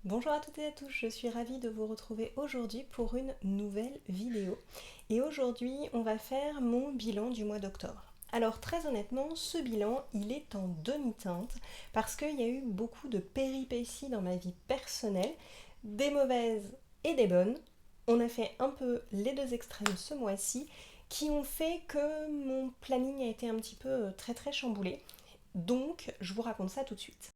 Bonjour à toutes et à tous, je suis ravie de vous retrouver aujourd'hui pour une nouvelle vidéo. Et aujourd'hui, on va faire mon bilan du mois d'octobre. Alors très honnêtement, ce bilan, il est en demi-teinte parce qu'il y a eu beaucoup de péripéties dans ma vie personnelle, des mauvaises et des bonnes. On a fait un peu les deux extrêmes ce mois-ci qui ont fait que mon planning a été un petit peu très chamboulé. Donc, je vous raconte ça tout de suite.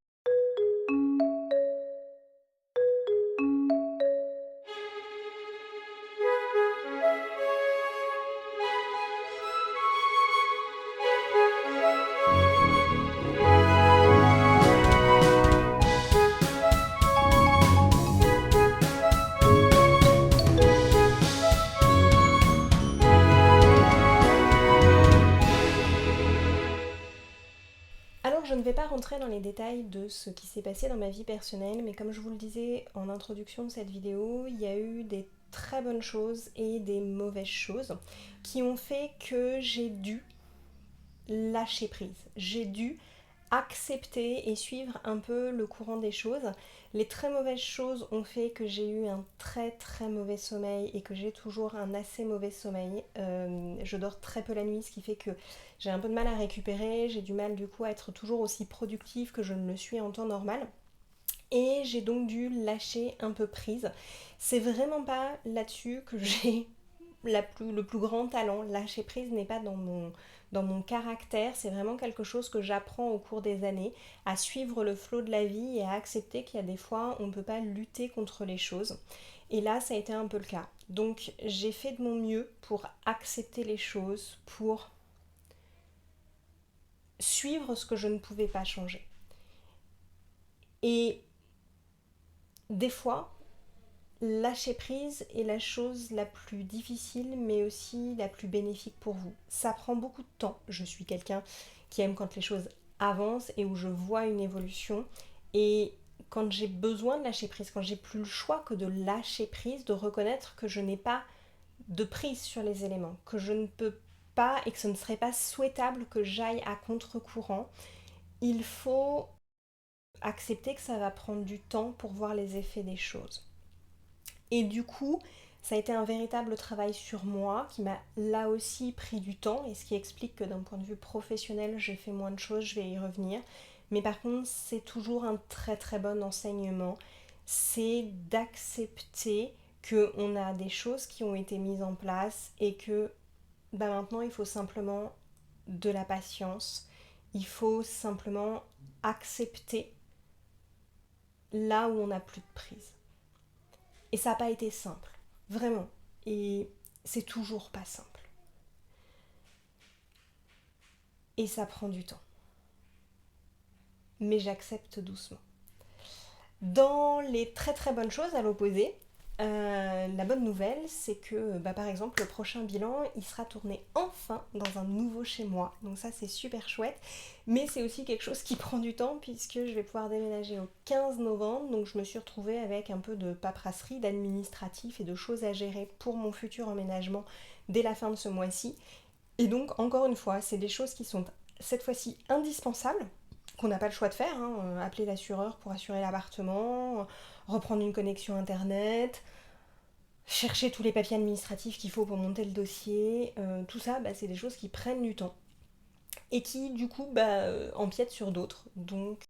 Alors, je ne vais pas rentrer dans les détails de ce qui s'est passé dans ma vie personnelle, mais comme je vous le disais en introduction de cette vidéo, il y a eu des très bonnes choses et des mauvaises choses qui ont fait que j'ai dû lâcher prise. J'ai dû accepter et suivre un peu le courant des choses. Les très mauvaises choses ont fait que j'ai eu un très mauvais sommeil et que j'ai toujours un assez mauvais sommeil. Je dors très peu la nuit, ce qui fait que j'ai un peu de mal à récupérer, j'ai du mal du coup à être toujours aussi productive que je ne le suis en temps normal. Et j'ai donc dû lâcher un peu prise. C'est vraiment pas là-dessus que j'ai le plus grand talent. Lâcher prise n'est pas dans mon caractère, c'est vraiment quelque chose que j'apprends au cours des années, à suivre le flot de la vie et à accepter qu'il y a des fois on ne peut pas lutter contre les choses. Et là, ça a été un peu le cas. Donc j'ai fait de mon mieux pour accepter les choses, pour suivre ce que je ne pouvais pas changer. Et des fois, lâcher prise est la chose la plus difficile, mais aussi la plus bénéfique pour vous. Ça prend beaucoup de temps. Je suis quelqu'un qui aime quand les choses avancent et où je vois une évolution. Et quand j'ai besoin de lâcher prise, quand j'ai plus le choix que de lâcher prise, de reconnaître que je n'ai pas de prise sur les éléments, que je ne peux pas et que ce ne serait pas souhaitable que j'aille à contre-courant, il faut accepter que ça va prendre du temps pour voir les effets des choses. Et du coup, ça a été un véritable travail sur moi qui m'a là aussi pris du temps et ce qui explique que d'un point de vue professionnel, j'ai fait moins de choses, je vais y revenir. Mais par contre, c'est toujours un très bon enseignement, c'est d'accepter qu'on a des choses qui ont été mises en place et que bah maintenant il faut simplement de la patience, il faut simplement accepter là où on n'a plus de prise. Et ça n'a pas été simple, vraiment. Et c'est toujours pas simple. Et ça prend du temps. Mais j'accepte doucement. Dans les très bonnes choses à l'opposé, la bonne nouvelle, c'est que par exemple le prochain bilan, il sera tourné enfin dans un nouveau chez moi. Donc ça c'est super chouette. Mais c'est aussi quelque chose qui prend du temps puisque je vais pouvoir déménager au 15 novembre. Donc je me suis retrouvée avec un peu de paperasserie, d'administratif et de choses à gérer pour mon futur emménagement dès la fin de ce mois-ci. Et donc encore une fois, c'est des choses qui sont cette fois-ci indispensables qu'on n'a pas le choix de faire, hein, appeler l'assureur pour assurer l'appartement, reprendre une connexion internet, chercher tous les papiers administratifs qu'il faut pour monter le dossier, tout ça, c'est des choses qui prennent du temps et qui du coup empiètent sur d'autres. Donc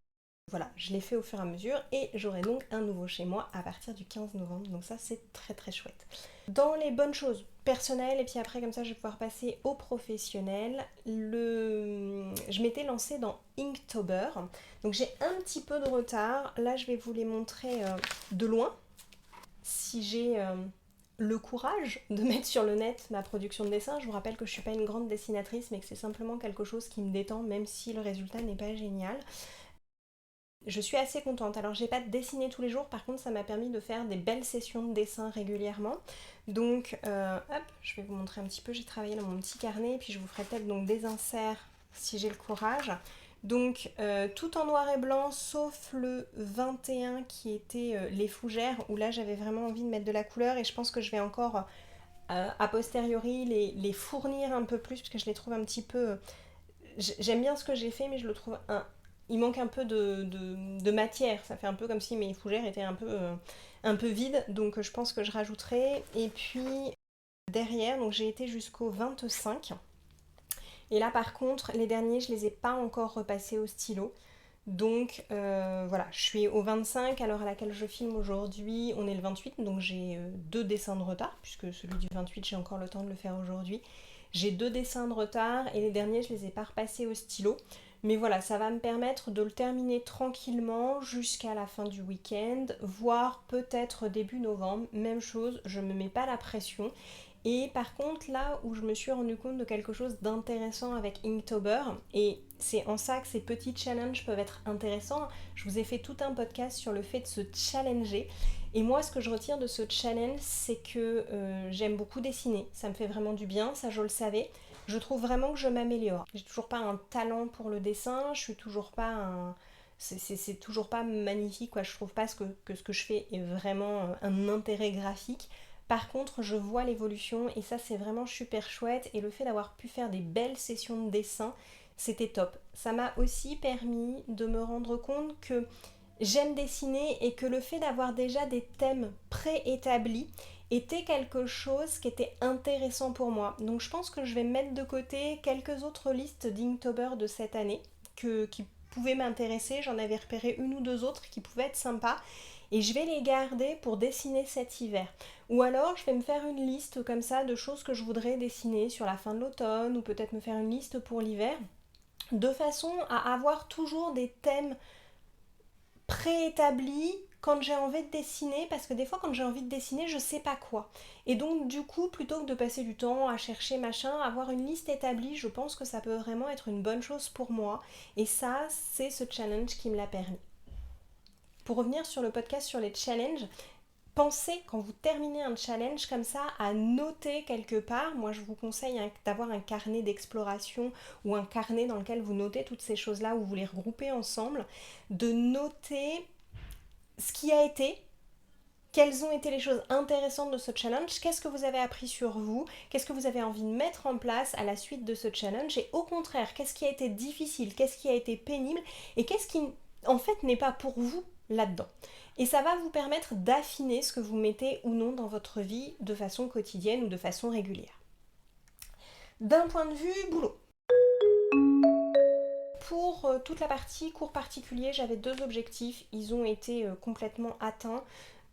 voilà, je l'ai fait au fur et à mesure et j'aurai donc un nouveau chez moi à partir du 15 novembre. Donc ça c'est très chouette. Dans les bonnes choses personnelles, et puis après comme ça je vais pouvoir passer au professionnel, je m'étais lancée dans Inktober. Donc j'ai un petit peu de retard. Là je vais vous les montrer de loin. Si j'ai le courage de mettre sur le net ma production de dessin, je vous rappelle que je suis pas une grande dessinatrice mais que c'est simplement quelque chose qui me détend même si le résultat n'est pas génial. Je suis assez contente. Alors j'ai pas dessiné tous les jours, par contre ça m'a permis de faire des belles sessions de dessin régulièrement. Donc hop, je vais vous montrer un petit peu, j'ai travaillé dans mon petit carnet et puis je vous ferai peut-être donc des inserts si j'ai le courage. Donc tout en noir et blanc sauf le 21 qui était les fougères où là j'avais vraiment envie de mettre de la couleur et je pense que je vais encore a posteriori les fournir un peu plus parce que je les trouve un petit peu... J'aime bien ce que j'ai fait mais je le trouve il manque un peu de matière, ça fait un peu comme si mes fougères étaient un peu vides, donc je pense que je rajouterai. Et puis derrière, donc j'ai été jusqu'au 25. Et là par contre, les derniers, je les ai pas encore repassés au stylo. Donc voilà, je suis au 25 à l'heure à laquelle je filme aujourd'hui, on est le 28, donc j'ai deux dessins de retard, puisque celui du 28 j'ai encore le temps de le faire aujourd'hui. J'ai deux dessins de retard et les derniers je les ai pas repassés au stylo. Mais voilà, ça va me permettre de le terminer tranquillement jusqu'à la fin du week-end, voire peut-être début novembre. Même chose, je me mets pas la pression. Et par contre, là où je me suis rendu compte de quelque chose d'intéressant avec Inktober, et c'est en ça que ces petits challenges peuvent être intéressants, je vous ai fait tout un podcast sur le fait de se challenger. Et moi, ce que je retire de ce challenge, c'est que j'aime beaucoup dessiner. Ça me fait vraiment du bien, ça je le savais. Je trouve vraiment que je m'améliore. J'ai toujours pas un talent pour le dessin, je suis toujours pas un... C'est toujours pas magnifique, quoi. Je trouve pas que ce que je fais est vraiment un intérêt graphique. Par contre, je vois l'évolution et ça c'est vraiment super chouette et le fait d'avoir pu faire des belles sessions de dessin, c'était top. Ça m'a aussi permis de me rendre compte que j'aime dessiner et que le fait d'avoir déjà des thèmes préétablis était quelque chose qui était intéressant pour moi. Donc je pense que je vais mettre de côté quelques autres listes d'Inktober de cette année qui pouvaient m'intéresser. J'en avais repéré une ou deux autres qui pouvaient être sympas et je vais les garder pour dessiner cet hiver. Ou alors je vais me faire une liste comme ça de choses que je voudrais dessiner sur la fin de l'automne ou peut-être me faire une liste pour l'hiver de façon à avoir toujours des thèmes préétablis quand j'ai envie de dessiner, parce que des fois quand j'ai envie de dessiner je sais pas quoi, et donc du coup plutôt que de passer du temps à chercher machin, avoir une liste établie, je pense que ça peut vraiment être une bonne chose pour moi, et ça c'est ce challenge qui me l'a permis. Pour revenir sur le podcast sur les challenges, pensez quand vous terminez un challenge comme ça à noter quelque part. Moi je vous conseille d'avoir un carnet d'exploration ou un carnet dans lequel vous notez toutes ces choses-là ou vous les regroupez ensemble, de noter ce qui a été, quelles ont été les choses intéressantes de ce challenge, qu'est-ce que vous avez appris sur vous, qu'est-ce que vous avez envie de mettre en place à la suite de ce challenge, et au contraire, qu'est-ce qui a été difficile, qu'est-ce qui a été pénible, et qu'est-ce qui en fait n'est pas pour vous là-dedans. Et ça va vous permettre d'affiner ce que vous mettez ou non dans votre vie de façon quotidienne ou de façon régulière. D'un point de vue boulot, pour toute la partie cours particulier, j'avais deux objectifs, ils ont été complètement atteints.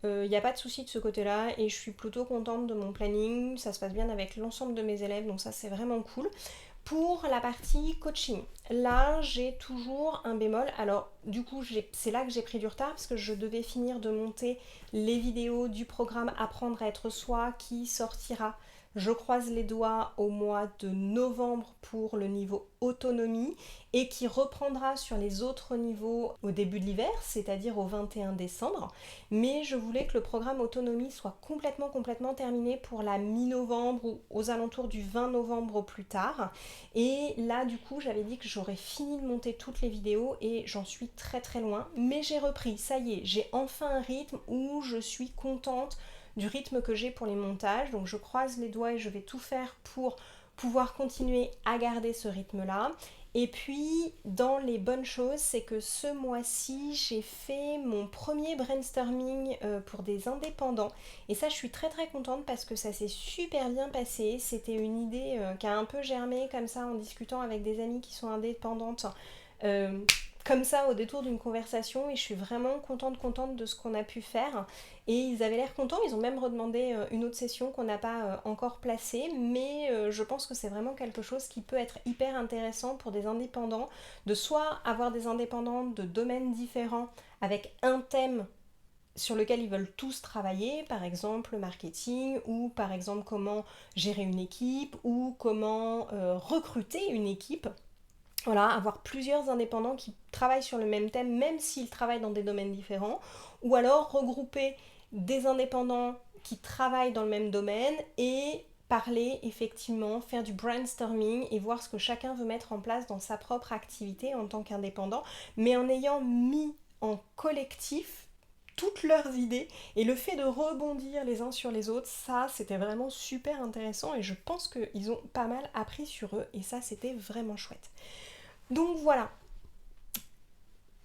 Il n'y a pas de souci de ce côté-là et je suis plutôt contente de mon planning, ça se passe bien avec l'ensemble de mes élèves, donc ça c'est vraiment cool. Pour la partie coaching, là j'ai toujours un bémol. Alors du coup c'est là que j'ai pris du retard parce que je devais finir de monter les vidéos du programme Apprendre à être soi qui sortira, je croise les doigts, au mois de novembre pour le niveau autonomie et qui reprendra sur les autres niveaux au début de l'hiver, c'est-à-dire au 21 décembre. Mais je voulais que le programme autonomie soit complètement terminé pour la mi-novembre ou aux alentours du 20 novembre au plus tard. Et là du coup j'avais dit que j'aurais fini de monter toutes les vidéos et j'en suis très loin. Mais j'ai repris, ça y est, j'ai enfin un rythme où je suis contente du rythme que j'ai pour les montages. Donc je croise les doigts et je vais tout faire pour pouvoir continuer à garder ce rythme-là. Et puis, dans les bonnes choses, c'est que ce mois-ci, j'ai fait mon premier brainstorming pour des indépendants. Et ça, je suis très contente parce que ça s'est super bien passé. C'était une idée qui a un peu germé comme ça en discutant avec des amies qui sont indépendantes. Comme ça au détour d'une conversation et je suis vraiment contente de ce qu'on a pu faire et ils avaient l'air contents, ils ont même redemandé une autre session qu'on n'a pas encore placée, mais je pense que c'est vraiment quelque chose qui peut être hyper intéressant pour des indépendants, de soit avoir des indépendants de domaines différents avec un thème sur lequel ils veulent tous travailler, par exemple le marketing ou par exemple comment gérer une équipe ou comment recruter une équipe. Voilà, avoir plusieurs indépendants qui travaillent sur le même thème, même s'ils travaillent dans des domaines différents, ou alors regrouper des indépendants qui travaillent dans le même domaine et parler effectivement, faire du brainstorming et voir ce que chacun veut mettre en place dans sa propre activité en tant qu'indépendant, mais en ayant mis en collectif toutes leurs idées et le fait de rebondir les uns sur les autres, ça c'était vraiment super intéressant et je pense qu'ils ont pas mal appris sur eux et ça c'était vraiment chouette. Donc voilà,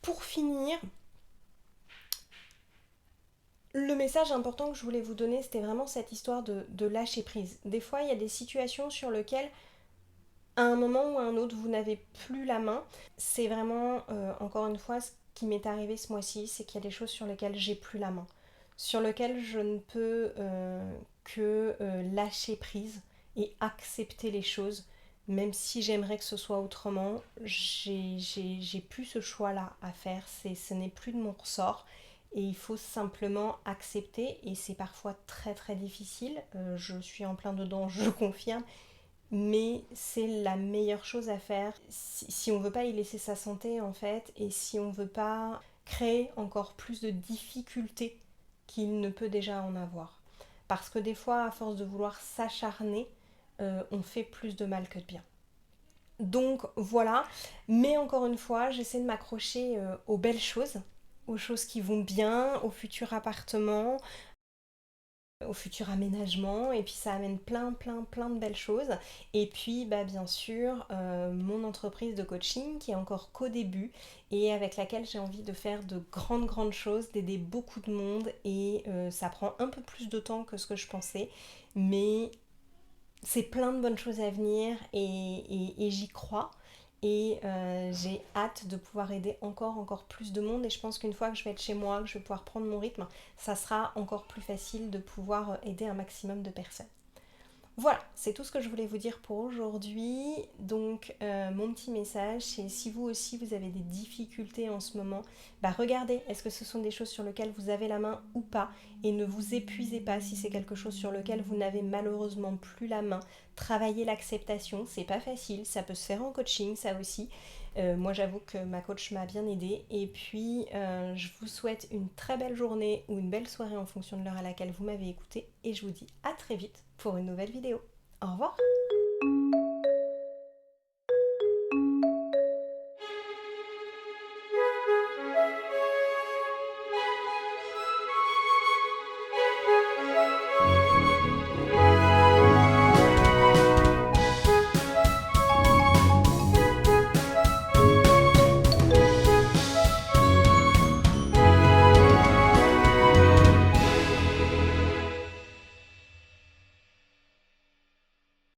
pour finir, le message important que je voulais vous donner, c'était vraiment cette histoire de lâcher prise. Des fois, il y a des situations sur lesquelles, à un moment ou à un autre, vous n'avez plus la main. C'est vraiment, encore une fois, ce qui m'est arrivé ce mois-ci, c'est qu'il y a des choses sur lesquelles j'ai plus la main. Sur lesquelles je ne peux que lâcher prise et accepter les choses. Même si j'aimerais que ce soit autrement, j'ai plus ce choix-là à faire. Ce n'est plus de mon ressort. Et il faut simplement accepter. Et c'est parfois très très difficile. Je suis en plein dedans, je confirme, mais c'est la meilleure chose à faire si on veut pas y laisser sa santé en fait, et si on veut pas créer encore plus de difficultés qu'il ne peut déjà en avoir. Parce que des fois, à force de vouloir s'acharner, on fait plus de mal que de bien. Donc voilà, mais encore une fois, j'essaie de m'accrocher aux belles choses, aux choses qui vont bien, au futur appartement, au futur aménagement, et puis ça amène plein de belles choses. Et puis bien sûr mon entreprise de coaching qui est encore qu'au début et avec laquelle j'ai envie de faire de grandes choses, d'aider beaucoup de monde, et ça prend un peu plus de temps que ce que je pensais, mais c'est plein de bonnes choses à venir, et j'y crois. Et j'ai hâte de pouvoir aider encore plus de monde. Et je pense qu'une fois que je vais être chez moi, que je vais pouvoir prendre mon rythme, ça sera encore plus facile de pouvoir aider un maximum de personnes. Voilà, c'est tout ce que je voulais vous dire pour aujourd'hui. Donc mon petit message, c'est si vous aussi vous avez des difficultés en ce moment, regardez, est-ce que ce sont des choses sur lesquelles vous avez la main ou pas, et ne vous épuisez pas si c'est quelque chose sur lequel vous n'avez malheureusement plus la main. Travaillez l'acceptation, c'est pas facile, ça peut se faire en coaching, ça aussi. Moi j'avoue que ma coach m'a bien aidée. Et puis je vous souhaite une très belle journée ou une belle soirée en fonction de l'heure à laquelle vous m'avez écouté, et je vous dis à très vite pour une nouvelle vidéo. Au revoir.